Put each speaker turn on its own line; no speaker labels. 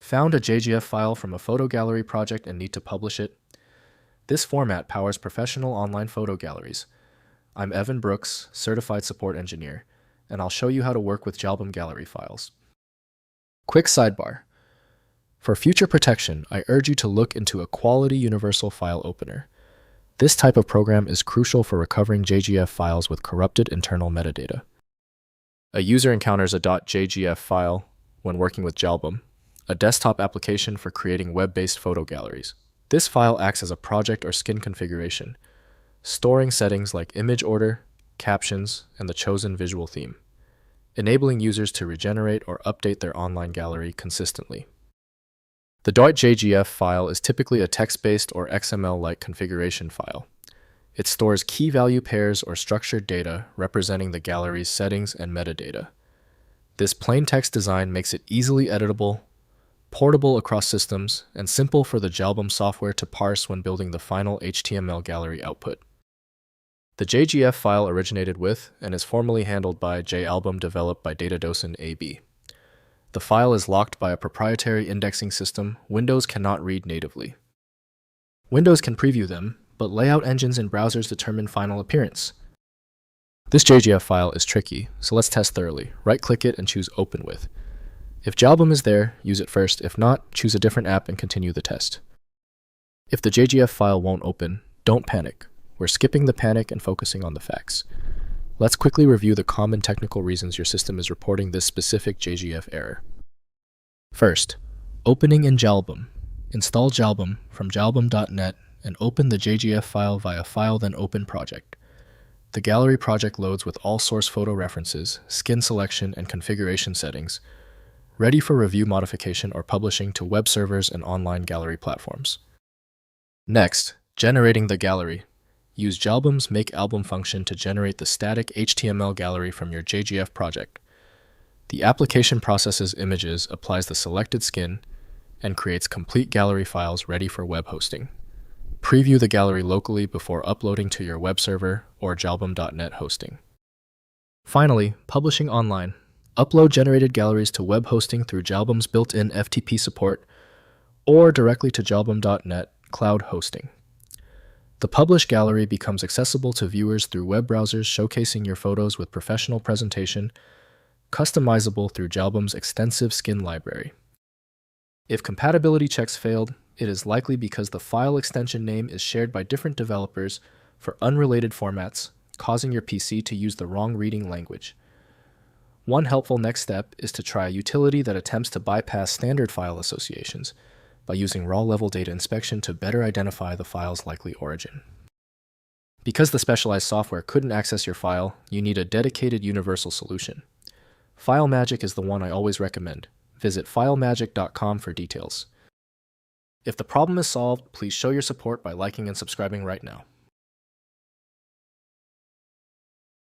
Found a JGF file from a photo gallery project and need to publish it? This format powers professional online photo galleries. I'm Evan Brooks, Certified Support Engineer, and I'll show you how to work with JAlbum gallery files. Quick sidebar. For future protection, I urge you to look into a quality universal file opener. This type of program is crucial for recovering JGF files with corrupted internal metadata. A user encounters a .jgf file when working with JAlbum, a desktop application for creating web-based photo galleries. This file acts as a project or skin configuration, storing settings like image order, captions, and the chosen visual theme, enabling users to regenerate or update their online gallery consistently. The .jgf file is typically a text-based or XML-like configuration file. It stores key value pairs or structured data representing the gallery's settings and metadata. This plain text design makes it easily editable, portable across systems, and simple for the JAlbum software to parse when building the final HTML gallery output. The JGF file originated with and is formally handled by JAlbum, developed by DataDosen AB. The file is locked by a proprietary indexing system Windows cannot read natively. Windows can preview them, but layout engines and browsers determine final appearance. This JGF file is tricky, so let's test thoroughly. Right-click it and choose Open With. If JAlbum is there, use it first. If not, choose a different app and continue the test. If the JGF file won't open, don't panic. We're skipping the panic and focusing on the facts. Let's quickly review the common technical reasons your system is reporting this specific JGF error. First, opening in JAlbum. Install JAlbum from JAlbum.net and open the JGF file via File then Open Project. The gallery project loads with all source photo references, skin selection, and configuration settings, ready for review, modification, or publishing to web servers and online gallery platforms. Next, generating the gallery. Use JAlbum's makeAlbum function to generate the static HTML gallery from your JGF project. The application processes images, applies the selected skin, and creates complete gallery files ready for web hosting. Preview the gallery locally before uploading to your web server or JAlbum.net hosting. Finally, publishing online. Upload generated galleries to web hosting through JAlbum's built-in FTP support or directly to JAlbum.net cloud hosting. The published gallery becomes accessible to viewers through web browsers, showcasing your photos with professional presentation, customizable through JAlbum's extensive skin library. If compatibility checks failed, it is likely because the file extension name is shared by different developers for unrelated formats, causing your PC to use the wrong reading language. One helpful next step is to try a utility that attempts to bypass standard file associations by using raw-level data inspection to better identify the file's likely origin. Because the specialized software couldn't access your file, you need a dedicated universal solution. FileMagick is the one I always recommend. Visit filemagick.com for details. If the problem is solved, please show your support by liking and subscribing right now.